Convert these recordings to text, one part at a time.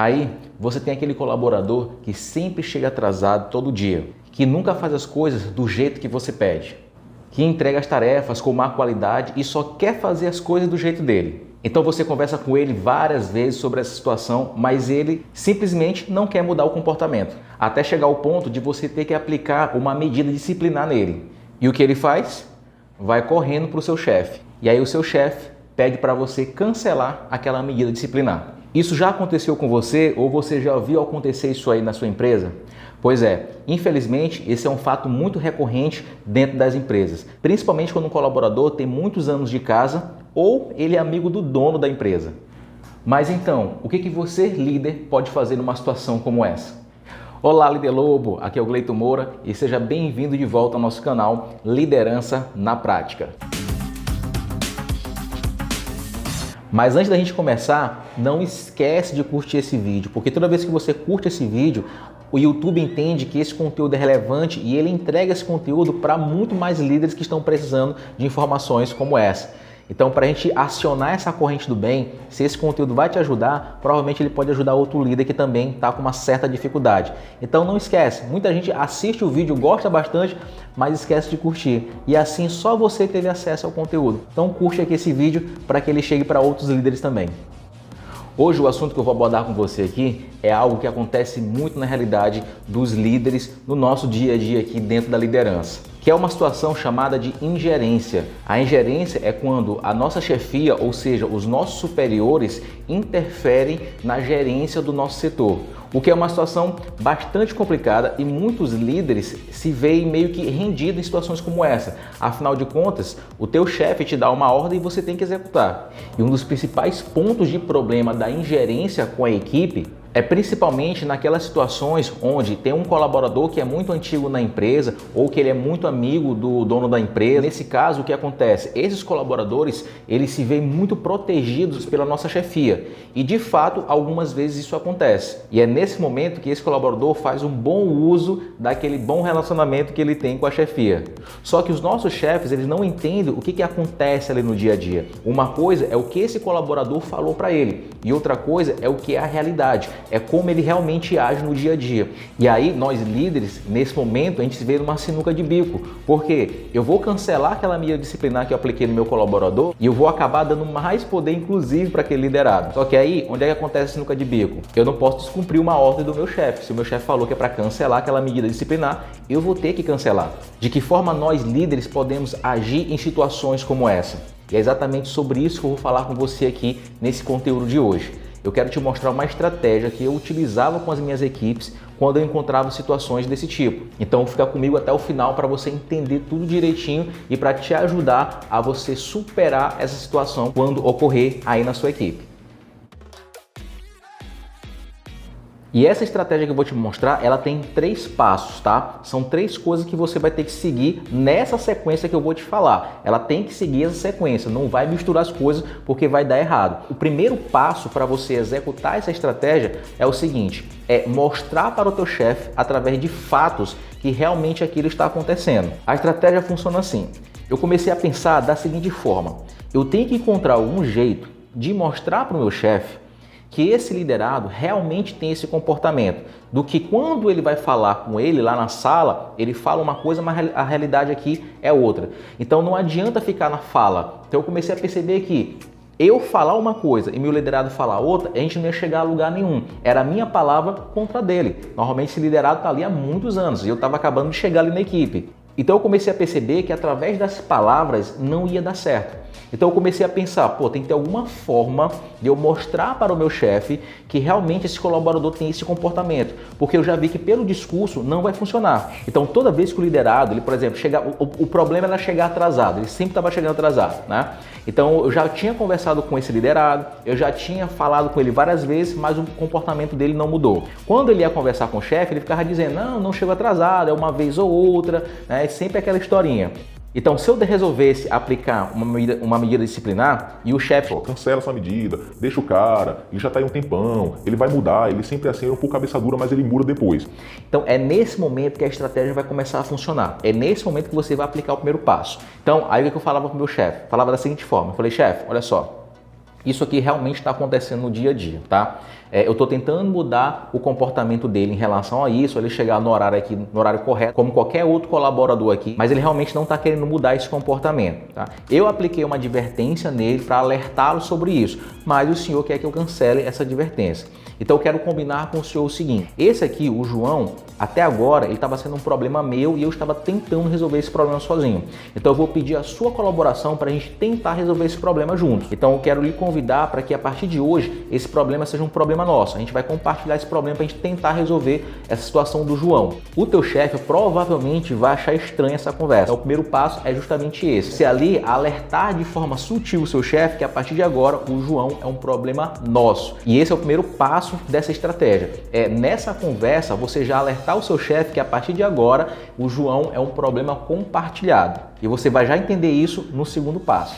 Aí você tem aquele colaborador que sempre chega atrasado todo dia, que nunca faz as coisas do jeito que você pede, que entrega as tarefas com má qualidade e só quer fazer as coisas do jeito dele. Então você conversa com ele várias vezes sobre essa situação, mas ele simplesmente não quer mudar o comportamento, até chegar ao ponto de você ter que aplicar uma medida disciplinar nele. E o que ele faz? Vai correndo para o seu chefe. E aí o seu chefe pede para você cancelar aquela medida disciplinar. Isso já aconteceu com você ou você já viu acontecer isso aí na sua empresa? Pois é, infelizmente esse é um fato muito recorrente dentro das empresas, principalmente quando um colaborador tem muitos anos de casa ou ele é amigo do dono da empresa. Mas então, o que você, líder, pode fazer numa situação como essa? Olá, líder Lobo, aqui é o Gleito Moura e seja bem-vindo de volta ao nosso canal Liderança na Prática. Mas antes da gente começar, não esquece de curtir esse vídeo, porque toda vez que você curte esse vídeo, o YouTube entende que esse conteúdo é relevante e ele entrega esse conteúdo para muito mais líderes que estão precisando de informações como essa. Então, para a gente acionar essa corrente do bem, se esse conteúdo vai te ajudar, provavelmente ele pode ajudar outro líder que também está com uma certa dificuldade. Então não esquece, muita gente assiste o vídeo, gosta bastante, mas esquece de curtir. E assim só você teve acesso ao conteúdo. Então curte aqui esse vídeo para que ele chegue para outros líderes também. Hoje o assunto que eu vou abordar com você aqui é algo que acontece muito na realidade dos líderes no nosso dia a dia aqui dentro da liderança, que é uma situação chamada de ingerência. A ingerência é quando a nossa chefia, ou seja, os nossos superiores, interferem na gerência do nosso setor, o que é uma situação bastante complicada e muitos líderes se veem meio que rendidos em situações como essa. Afinal de contas, o teu chefe te dá uma ordem e você tem que executar. E um dos principais pontos de problema da ingerência com a equipe é principalmente naquelas situações onde tem um colaborador que é muito antigo na empresa ou que ele é muito amigo do dono da empresa. Nesse caso, o que acontece? Esses colaboradores, eles se veem muito protegidos pela nossa chefia e, de fato, algumas vezes isso acontece. E é nesse momento que esse colaborador faz um bom uso daquele bom relacionamento que ele tem com a chefia. Só que os nossos chefes, eles não entendem o que acontece ali no dia a dia. Uma coisa é o que esse colaborador falou para ele e outra coisa é o que é a realidade. É como ele realmente age no dia a dia. E aí, nós líderes, nesse momento, a gente se vê numa sinuca de bico. Porque eu vou cancelar aquela medida disciplinar que eu apliquei no meu colaborador e eu vou acabar dando mais poder, inclusive, para aquele liderado. Só que aí, onde é que acontece a sinuca de bico? Eu não posso descumprir uma ordem do meu chefe. Se o meu chefe falou que é para cancelar aquela medida disciplinar, eu vou ter que cancelar. De que forma nós, líderes, podemos agir em situações como essa? E é exatamente sobre isso que eu vou falar com você aqui nesse conteúdo de hoje. Eu quero te mostrar uma estratégia que eu utilizava com as minhas equipes quando eu encontrava situações desse tipo. Então fica comigo até o final para você entender tudo direitinho e para te ajudar a você superar essa situação quando ocorrer aí na sua equipe. E essa estratégia que eu vou te mostrar, ela tem 3 passos, tá? São 3 coisas que você vai ter que seguir nessa sequência que eu vou te falar. Ela tem que seguir essa sequência, não vai misturar as coisas porque vai dar errado. O primeiro passo para você executar essa estratégia é o seguinte, é mostrar para o teu chefe através de fatos que realmente aquilo está acontecendo. A estratégia funciona assim. Eu comecei a pensar da seguinte forma, eu tenho que encontrar algum jeito de mostrar para o meu chefe que esse liderado realmente tem esse comportamento, do que quando ele vai falar com ele lá na sala, ele fala uma coisa, mas a realidade aqui é outra. Então não adianta ficar na fala. Então eu comecei a perceber que eu falar uma coisa e meu liderado falar outra, a gente não ia chegar a lugar nenhum. Era a minha palavra contra a dele. Normalmente esse liderado está ali há muitos anos e eu estava acabando de chegar ali na equipe. Então eu comecei a perceber que através das palavras não ia dar certo. Então eu comecei a pensar, pô, tem que ter alguma forma de eu mostrar para o meu chefe que realmente esse colaborador tem esse comportamento, porque eu já vi que pelo discurso não vai funcionar. Então toda vez que o liderado, ele, por exemplo, o problema era chegar atrasado, ele sempre estava chegando atrasado, né? Então eu já tinha conversado com esse liderado, eu já tinha falado com ele várias vezes, mas o comportamento dele não mudou. Quando ele ia conversar com o chefe, ele ficava dizendo, não chegou atrasado, é uma vez ou outra, né? É sempre aquela historinha. Então, se eu resolvesse aplicar uma medida disciplinar e o chefe... cancela essa medida, deixa o cara, ele já está aí um tempão, ele vai mudar, ele sempre é assim, é um pouco cabeça dura, mas ele muda depois. Então, é nesse momento que a estratégia vai começar a funcionar. É nesse momento que você vai aplicar o primeiro passo. Então, aí o que eu falava com o meu chefe? Falava da seguinte forma, eu falei, chefe, olha só, isso aqui realmente está acontecendo no dia a dia, tá? eu estou tentando mudar o comportamento dele em relação a isso, ele chegar no horário aqui, no horário correto, como qualquer outro colaborador aqui, mas ele realmente não está querendo mudar esse comportamento. Tá? Eu apliquei uma advertência nele para alertá-lo sobre isso, mas o senhor quer que eu cancele essa advertência. Então eu quero combinar com o senhor o seguinte, esse aqui, o João, até agora ele estava sendo um problema meu e eu estava tentando resolver esse problema sozinho. Então eu vou pedir a sua colaboração para a gente tentar resolver esse problema juntos. Então eu quero lhe convidar para que a partir de hoje esse problema seja um problema nosso. A gente vai compartilhar esse problema para a gente tentar resolver essa situação do João. O teu chefe provavelmente vai achar estranha essa conversa. Então, o primeiro passo é justamente esse. Você ali alertar de forma sutil o seu chefe que a partir de agora o João é um problema nosso. E esse é o primeiro passo dessa estratégia. Nessa conversa você já alertar o seu chefe que a partir de agora o João é um problema compartilhado. E você vai já entender isso no segundo passo.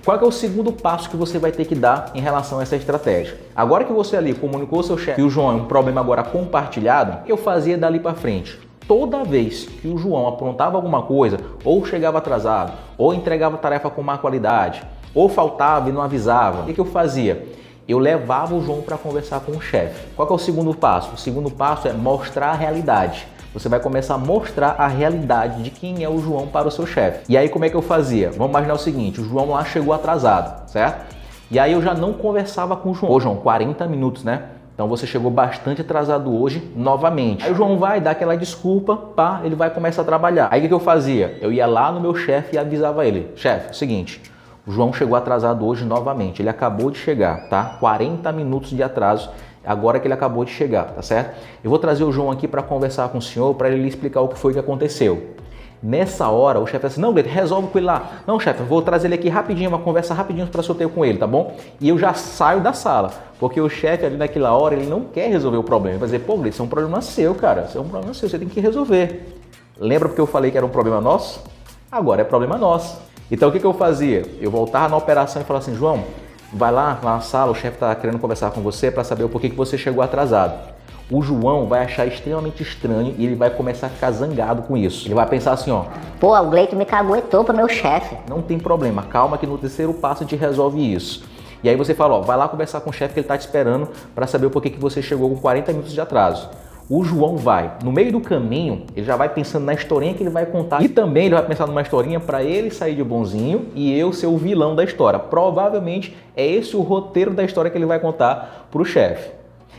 Qual é o segundo passo que você vai ter que dar em relação a essa estratégia? Agora que você ali comunicou ao seu chefe que o João é um problema agora compartilhado, o que eu fazia dali para frente? Toda vez que o João aprontava alguma coisa, ou chegava atrasado, ou entregava tarefa com má qualidade, ou faltava e não avisava, o que eu fazia? Eu levava o João para conversar com o chefe. Qual que é o segundo passo? O segundo passo é mostrar a realidade. Você vai começar a mostrar a realidade de quem é o João para o seu chefe. E aí como é que eu fazia? Vamos imaginar o seguinte, o João lá chegou atrasado, certo? E aí eu já não conversava com o João. Ô João, 40 minutos, né? Então você chegou bastante atrasado hoje, novamente. Aí o João vai dar aquela desculpa, pá, ele vai começar a trabalhar. Aí o que eu fazia? Eu ia lá no meu chefe e avisava ele. Chefe, é o seguinte, o João chegou atrasado hoje novamente, ele acabou de chegar, tá? 40 minutos de atraso, agora que ele acabou de chegar, tá certo? Eu vou trazer o João aqui para conversar com o senhor, para ele lhe explicar o que foi que aconteceu. Nessa hora, o chefe assim, não, Gleito, resolve com ele lá. Não, chefe, eu vou trazer ele aqui rapidinho, uma conversa rapidinho para eu ter com ele, tá bom? E eu já saio da sala, porque o chefe ali naquela hora, ele não quer resolver o problema. Ele vai dizer, pô, Gleito, isso é um problema seu, cara, isso é um problema seu, você tem que resolver. Lembra porque eu falei que era um problema nosso? Agora é problema nosso. Então o que eu fazia? Eu voltava na operação e falava assim, João, vai lá na sala, o chefe está querendo conversar com você para saber o porquê que você chegou atrasado. O João vai achar extremamente estranho e ele vai começar a ficar zangado com isso. Ele vai pensar assim, ó, pô, o Gleito me caguetou pro meu chefe. Não tem problema, calma que no terceiro passo a gente resolve isso. E aí você fala, ó, vai lá conversar com o chefe que ele está te esperando para saber o porquê que você chegou com 40 minutos de atraso. O João vai, no meio do caminho, ele já vai pensando na historinha que ele vai contar. E também ele vai pensar numa historinha para ele sair de bonzinho e eu ser o vilão da história. Provavelmente é esse o roteiro da história que ele vai contar para o chefe.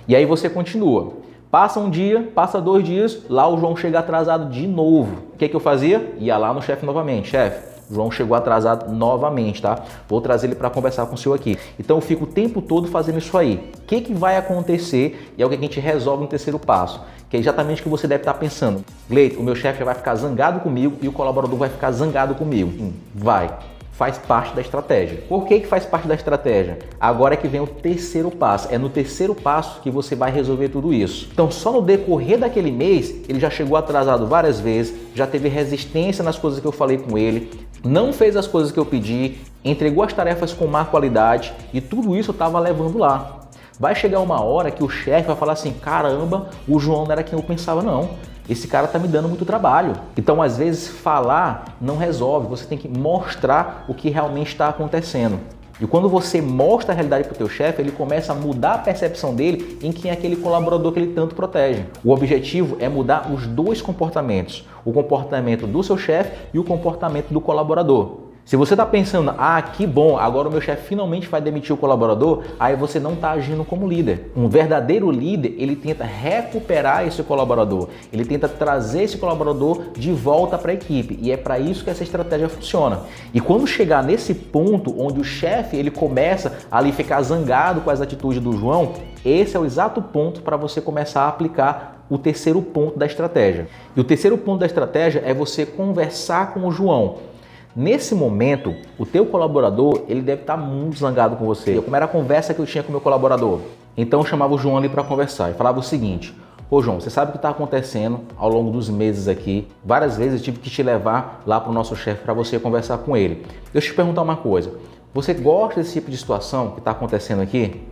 E aí você continua. Passa um dia, passa 2 dias, lá o João chega atrasado de novo. O que eu fazia? Ia lá no chefe novamente. Chefe, o João chegou atrasado novamente, tá? Vou trazer ele para conversar com o senhor aqui. Então eu fico o tempo todo fazendo isso aí. O que vai acontecer? E é o que a gente resolve no terceiro passo. Que é exatamente o que você deve estar pensando. Gleito, o meu chefe já vai ficar zangado comigo e o colaborador vai ficar zangado comigo. Vai. Faz parte da estratégia. Por que faz parte da estratégia? Agora é que vem o terceiro passo. É no terceiro passo que você vai resolver tudo isso. Então, só no decorrer daquele mês, ele já chegou atrasado várias vezes, já teve resistência nas coisas que eu falei com ele, não fez as coisas que eu pedi, entregou as tarefas com má qualidade e tudo isso eu estava levando lá. Vai chegar uma hora que o chefe vai falar assim, caramba, o João não era quem eu pensava não. Esse cara tá me dando muito trabalho. Então, às vezes, falar não resolve. Você tem que mostrar o que realmente está acontecendo. E quando você mostra a realidade para o teu chefe, ele começa a mudar a percepção dele em quem é aquele colaborador que ele tanto protege. O objetivo é mudar os dois comportamentos. O comportamento do seu chefe e o comportamento do colaborador. Se você está pensando, ah, que bom, agora o meu chefe finalmente vai demitir o colaborador, aí você não está agindo como líder. Um verdadeiro líder, ele tenta recuperar esse colaborador, ele tenta trazer esse colaborador de volta para a equipe e é para isso que essa estratégia funciona. E quando chegar nesse ponto onde o chefe ele começa a ali ficar zangado com as atitudes do João, esse é o exato ponto para você começar a aplicar o terceiro ponto da estratégia. E o terceiro ponto da estratégia é você conversar com o João. Nesse momento, o teu colaborador, ele deve estar muito zangado com você. Como era a conversa que eu tinha com o meu colaborador? Então eu chamava o João ali para conversar e falava o seguinte, ô João, você sabe o que está acontecendo ao longo dos meses aqui? Várias vezes eu tive que te levar lá para o nosso chefe para você conversar com ele. Deixa eu te perguntar uma coisa, você gosta desse tipo de situação que está acontecendo aqui?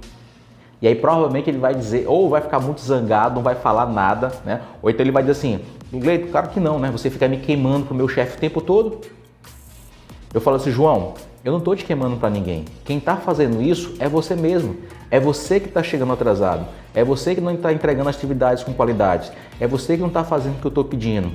E aí provavelmente ele vai dizer, ou vai ficar muito zangado, não vai falar nada, né? Ou então ele vai dizer assim, Gleito, claro que não, né? Você fica me queimando pro meu chefe o tempo todo. Eu falo assim, João, eu não estou te queimando para ninguém. Quem está fazendo isso é você mesmo. É você que está chegando atrasado. É você que não está entregando atividades com qualidade. É você que não está fazendo o que eu estou pedindo.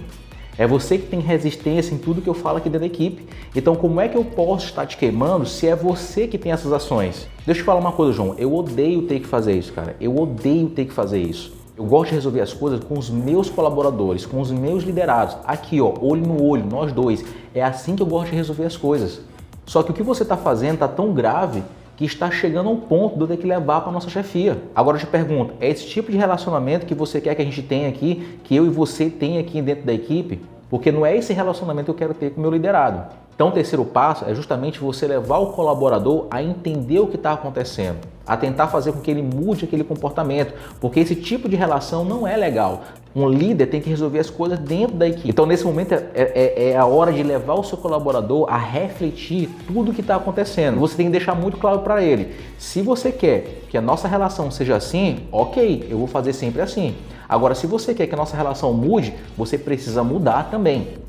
É você que tem resistência em tudo que eu falo aqui dentro da equipe. Então, como é que eu posso estar te queimando se é você que tem essas ações? Deixa eu te falar uma coisa, João. Eu odeio ter que fazer isso, cara. Eu odeio ter que fazer isso. Eu gosto de resolver as coisas com os meus colaboradores, com os meus liderados. Aqui, ó, olho no olho, nós dois. É assim que eu gosto de resolver as coisas. Só que o que você está fazendo está tão grave que está chegando ao ponto de eu ter que levar para a nossa chefia. Agora eu te pergunto, é esse tipo de relacionamento que você quer que a gente tenha aqui, que eu e você tenha aqui dentro da equipe? Porque não é esse relacionamento que eu quero ter com o meu liderado. Então o terceiro passo é justamente você levar o colaborador a entender o que está acontecendo, a tentar fazer com que ele mude aquele comportamento, porque esse tipo de relação não é legal. Um líder tem que resolver as coisas dentro da equipe. Então nesse momento é a hora de levar o seu colaborador a refletir tudo o que está acontecendo. Você tem que deixar muito claro para ele, se você quer que a nossa relação seja assim, ok, eu vou fazer sempre assim. Agora, se você quer que a nossa relação mude, você precisa mudar também.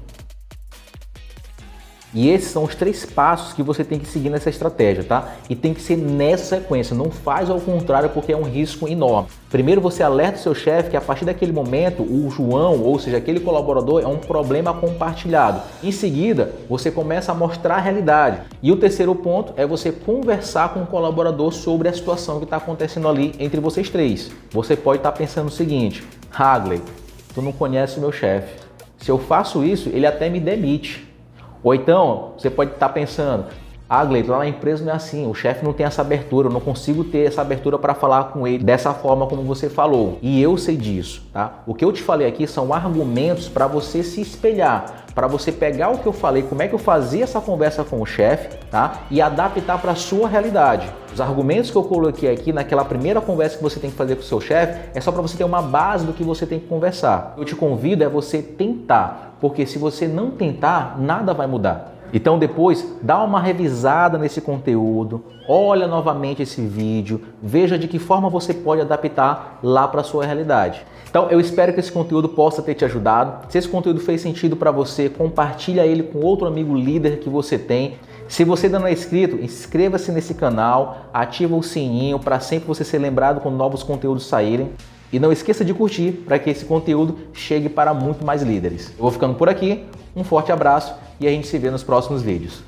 E esses são os 3 passos que você tem que seguir nessa estratégia, tá? E tem que ser nessa sequência, não faz ao contrário porque é um risco enorme. Primeiro você alerta o seu chefe que a partir daquele momento o João, ou seja, aquele colaborador é um problema compartilhado. Em seguida, você começa a mostrar a realidade. E o terceiro ponto é você conversar com o colaborador sobre a situação que está acontecendo ali entre vocês 3. Você pode estar pensando o seguinte, Hagley, tu não conhece o meu chefe. Se eu faço isso, ele até me demite. Ou então, você pode estar pensando, Gleito, lá na empresa não é assim, o chefe não tem essa abertura, eu não consigo ter essa abertura para falar com ele dessa forma como você falou. E eu sei disso, tá? O que eu te falei aqui são argumentos para você se espelhar, para você pegar o que eu falei, como é que eu fazia essa conversa com o chefe, tá? E adaptar para a sua realidade. Os argumentos que eu coloquei aqui naquela primeira conversa que você tem que fazer com o seu chefe é só para você ter uma base do que você tem que conversar. Eu te convido é você tentar, porque se você não tentar, nada vai mudar. Então depois dá uma revisada nesse conteúdo, olha novamente esse vídeo, veja de que forma você pode adaptar lá para a sua realidade. Então eu espero que esse conteúdo possa ter te ajudado. Se esse conteúdo fez sentido para você, compartilha ele com outro amigo líder que você tem. Se você ainda não é inscrito, inscreva-se nesse canal, ativa o sininho para sempre você ser lembrado quando novos conteúdos saírem. E não esqueça de curtir para que esse conteúdo chegue para muito mais líderes. Eu vou ficando por aqui, um forte abraço e a gente se vê nos próximos vídeos.